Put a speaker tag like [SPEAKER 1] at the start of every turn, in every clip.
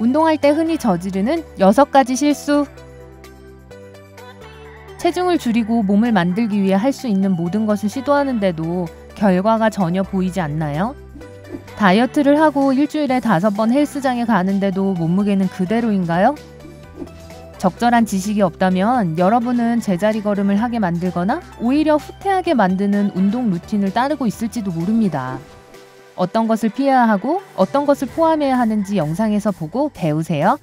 [SPEAKER 1] 운동할 때 흔히 저지르는 6가지 실수. 체중을 줄이고 몸을 만들기 위해 할 수 있는 모든 것을 시도하는데도 결과가 전혀 보이지 않나요? 다이어트를 하고 일주일에 5번 헬스장에 가는데도 몸무게는 그대로인가요? 적절한 지식이 없다면 여러분은 제자리 걸음을 하게 만들거나 오히려 후퇴하게 만드는 운동 루틴을 따르고 있을지도 모릅니다. 어떤 것을 피해야 하고 어떤 것을 포함해야 하는지 영상에서 보고 배우세요.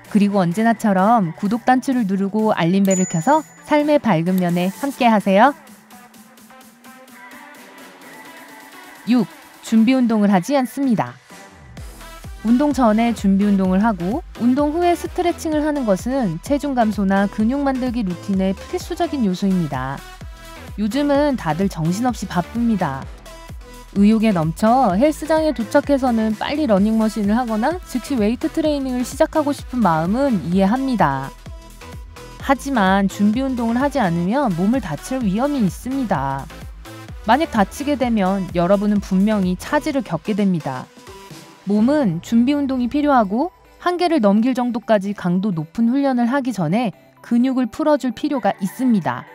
[SPEAKER 1] 그리고 언제나처럼 구독 단추를 누르고 알림벨을 켜서 삶의 밝은 면에 함께 하세요. 6. 준비 운동을 하지 않습니다. 운동 전에 준비 운동을 하고 운동 후에 스트레칭을 하는 것은 체중 감소나 근육 만들기 루틴의 필수적인 요소입니다. 요즘은 다들 정신없이 바쁩니다. 의욕에 넘쳐 헬스장에 도착해서는 빨리 러닝머신을 하거나 즉시 웨이트 트레이닝을 시작하고 싶은 마음은 이해합니다. 하지만 준비 운동을 하지 않으면 몸을 다칠 위험이 있습니다. 만약 다치게 되면 여러분은 분명히 차질을 겪게 됩니다. 몸은 준비 운동이 필요하고 한계를 넘길 정도까지 강도 높은 훈련을 하기 전에 근육을 풀어줄 필요가 있습니다.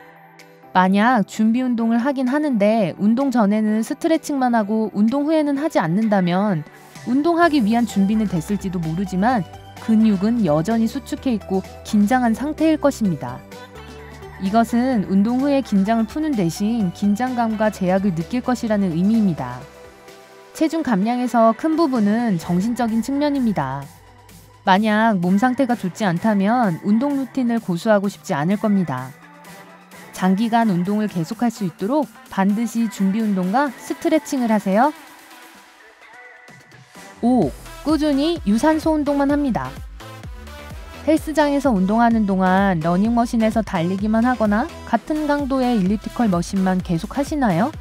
[SPEAKER 1] 만약 준비 운동을 하긴 하는데 운동 전에는 스트레칭만 하고 운동 후에는 하지 않는다면 운동하기 위한 준비는 됐을지도 모르지만 근육은 여전히 수축해 있고 긴장한 상태일 것입니다. 이것은 운동 후에 긴장을 푸는 대신 긴장감과 제약을 느낄 것이라는 의미입니다. 체중 감량에서 큰 부분은 정신적인 측면입니다. 만약 몸 상태가 좋지 않다면 운동 루틴을 고수하고 싶지 않을 겁니다. 장기간 운동을 계속할 수 있도록 반드시 준비 운동과 스트레칭을 하세요. 5. 꾸준히 유산소 운동만 합니다. 헬스장에서 운동하는 동안 러닝머신에서 달리기만 하거나 같은 강도의 일리프티컬 머신만 계속 하시나요?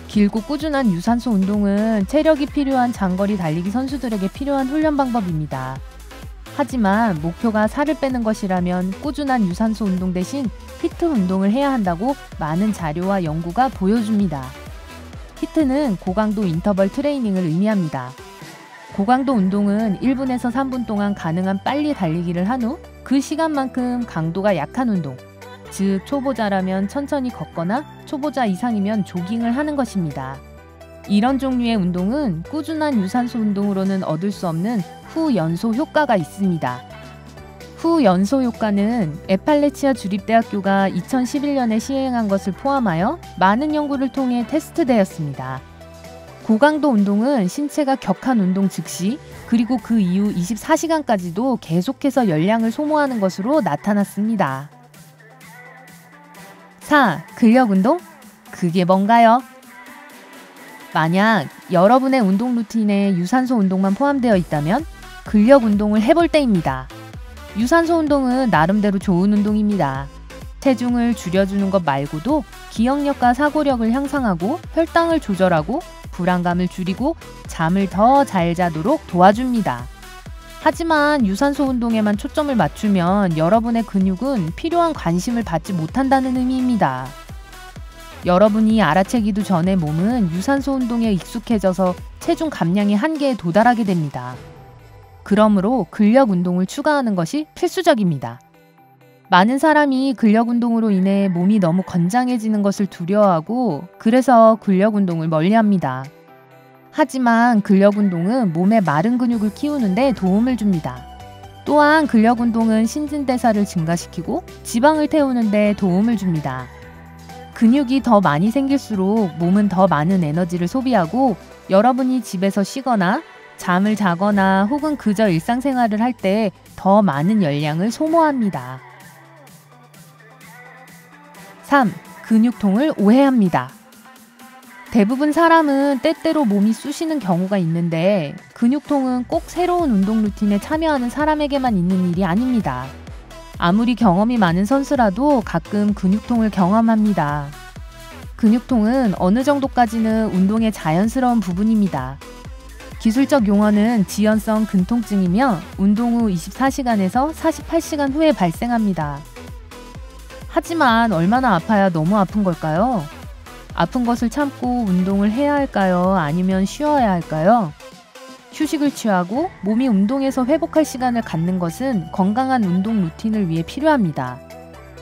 [SPEAKER 1] 길고 꾸준한 유산소 운동은 체력이 필요한 장거리 달리기 선수들에게 필요한 훈련 방법입니다. 하지만 목표가 살을 빼는 것이라면 꾸준한 유산소 운동 대신 히트 운동을 해야 한다고 많은 자료와 연구가 보여줍니다. 히트는 고강도 인터벌 트레이닝을 의미합니다. 고강도 운동은 1분에서 3분 동안 가능한 빨리 달리기를 한 후 그 시간만큼 강도가 약한 운동, 즉 초보자라면 천천히 걷거나 초보자 이상이면 조깅을 하는 것입니다. 이런 종류의 운동은 꾸준한 유산소 운동으로는 얻을 수 없는 후연소 효과가 있습니다. 후연소 효과는 에팔레치아 주립대학교가 2011년에 시행한 것을 포함하여 많은 연구를 통해 테스트되었습니다. 고강도 운동은 신체가 격한 운동 즉시 그리고 그 이후 24시간까지도 계속해서 열량을 소모하는 것으로 나타났습니다. 4. 근력 운동? 그게 뭔가요? 만약 여러분의 운동 루틴에 유산소 운동만 포함되어 있다면 근력 운동을 해볼 때입니다. 유산소 운동은 나름대로 좋은 운동입니다. 체중을 줄여주는 것 말고도 기억력과 사고력을 향상하고 혈당을 조절하고 불안감을 줄이고 잠을 더 잘 자도록 도와줍니다. 하지만 유산소 운동에만 초점을 맞추면 여러분의 근육은 필요한 관심을 받지 못한다는 의미입니다. 여러분이 알아채기도 전에 몸은 유산소 운동에 익숙해져서 체중 감량의 한계에 도달하게 됩니다. 그러므로 근력 운동을 추가하는 것이 필수적입니다. 많은 사람이 근력 운동으로 인해 몸이 너무 건장해지는 것을 두려워하고 그래서 근력 운동을 멀리합니다. 하지만 근력 운동은 몸의 마른 근육을 키우는 데 도움을 줍니다. 또한 근력 운동은 신진대사를 증가시키고 지방을 태우는 데 도움을 줍니다. 근육이 더 많이 생길수록 몸은 더 많은 에너지를 소비하고 여러분이 집에서 쉬거나 잠을 자거나 혹은 그저 일상생활을 할 때 더 많은 열량을 소모합니다. 3. 근육통을 오해합니다. 대부분 사람은 때때로 몸이 쑤시는 경우가 있는데 근육통은 꼭 새로운 운동 루틴에 참여하는 사람에게만 있는 일이 아닙니다. 아무리 경험이 많은 선수라도 가끔 근육통을 경험합니다. 근육통은 어느 정도까지는 운동의 자연스러운 부분입니다. 기술적 용어는 지연성 근통증이며 운동 후 24시간에서 48시간 후에 발생합니다. 하지만 얼마나 아파야 너무 아픈 걸까요? 아픈 것을 참고 운동을 해야 할까요? 아니면 쉬어야 할까요? 휴식을 취하고 몸이 운동에서 회복할 시간을 갖는 것은 건강한 운동 루틴을 위해 필요합니다.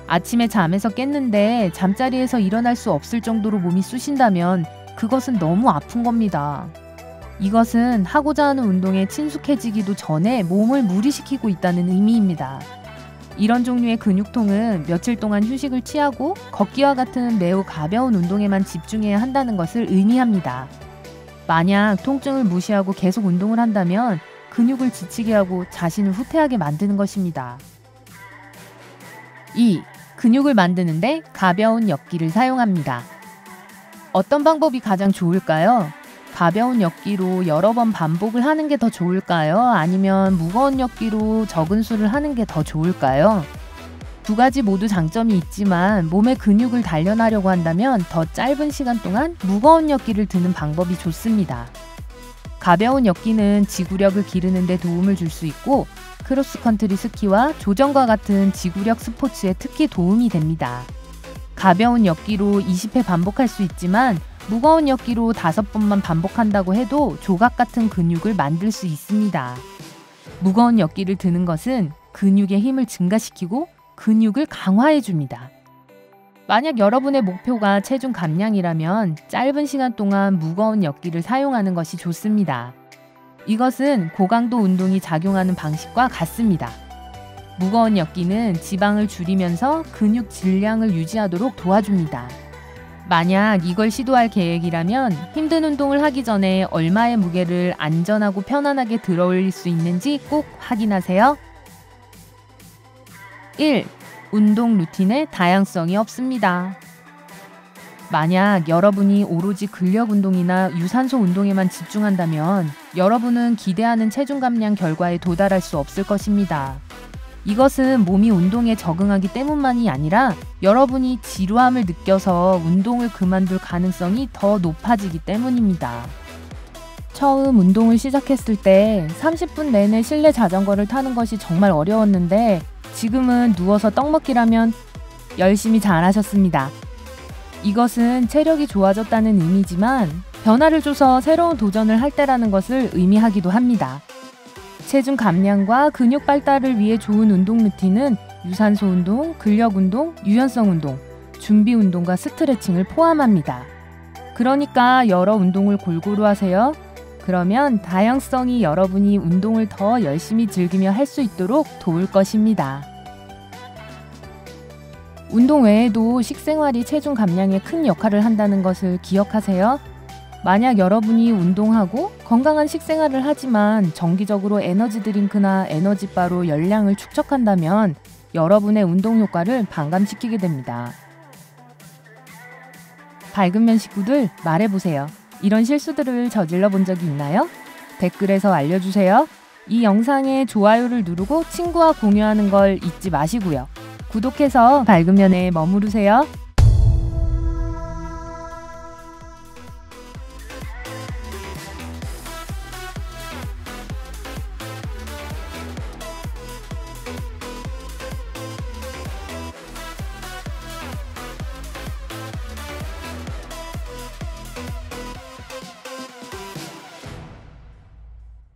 [SPEAKER 1] 아침에 잠에서 깼는데 잠자리에서 일어날 수 없을 정도로 몸이 쑤신다면 그것은 너무 아픈 겁니다. 이것은 하고자 하는 운동에 친숙해지기도 전에 몸을 무리시키고 있다는 의미입니다. 이런 종류의 근육통은 며칠 동안 휴식을 취하고 걷기와 같은 매우 가벼운 운동에만 집중해야 한다는 것을 의미합니다. 만약 통증을 무시하고 계속 운동을 한다면 근육을 지치게 하고 자신을 후퇴하게 만드는 것입니다. 2. 근육을 만드는데 가벼운 엮기를 사용합니다. 어떤 방법이 가장 좋을까요? 가벼운 엮기로 여러 번 반복을 하는 게 더 좋을까요? 아니면 무거운 엮기로 적은 수를 하는 게 더 좋을까요? 두 가지 모두 장점이 있지만 몸의 근육을 단련하려고 한다면 더 짧은 시간 동안 무거운 엮기를 드는 방법이 좋습니다. 가벼운 엮기는 지구력을 기르는 데 도움을 줄 수 있고 크로스컨트리 스키와 조정과 같은 지구력 스포츠에 특히 도움이 됩니다. 가벼운 엮기로 20회 반복할 수 있지만 무거운 엮기로 5번만 반복한다고 해도 조각 같은 근육을 만들 수 있습니다. 무거운 엮기를 드는 것은 근육의 힘을 증가시키고 근육을 강화해줍니다. 만약 여러분의 목표가 체중 감량이라면 짧은 시간 동안 무거운 엮기를 사용하는 것이 좋습니다. 이것은 고강도 운동이 작용하는 방식과 같습니다. 무거운 엮기는 지방을 줄이면서 근육 질량을 유지하도록 도와줍니다. 만약 이걸 시도할 계획이라면 힘든 운동을 하기 전에 얼마의 무게를 안전하고 편안하게 들어올릴 수 있는지 꼭 확인하세요. 1. 운동 루틴에 다양성이 없습니다. 만약 여러분이 오로지 근력 운동이나 유산소 운동에만 집중한다면 여러분은 기대하는 체중 감량 결과에 도달할 수 없을 것입니다. 이것은 몸이 운동에 적응하기 때문만이 아니라 여러분이 지루함을 느껴서 운동을 그만둘 가능성이 더 높아지기 때문입니다. 처음 운동을 시작했을 때 30분 내내 실내 자전거를 타는 것이 정말 어려웠는데 지금은 누워서 떡 먹기라면 열심히 잘하셨습니다. 이것은 체력이 좋아졌다는 의미지만 변화를 줘서 새로운 도전을 할 때라는 것을 의미하기도 합니다. 체중 감량과 근육 발달을 위해 좋은 운동 루틴은 유산소 운동, 근력 운동, 유연성 운동, 준비 운동과 스트레칭을 포함합니다. 그러니까 여러 운동을 골고루 하세요. 그러면 다양성이 여러분이 운동을 더 열심히 즐기며 할 수 있도록 도울 것입니다. 운동 외에도 식생활이 체중 감량에 큰 역할을 한다는 것을 기억하세요. 만약 여러분이 운동하고 건강한 식생활을 하지만 정기적으로 에너지 드링크나 에너지바로 열량을 축적한다면 여러분의 운동 효과를 반감시키게 됩니다. 밝은 면 식구들 말해보세요. 이런 실수들을 저질러 본 적이 있나요? 댓글에서 알려주세요. 이 영상에 좋아요를 누르고 친구와 공유하는 걸 잊지 마시고요. 구독해서 밝은 면에 머무르세요.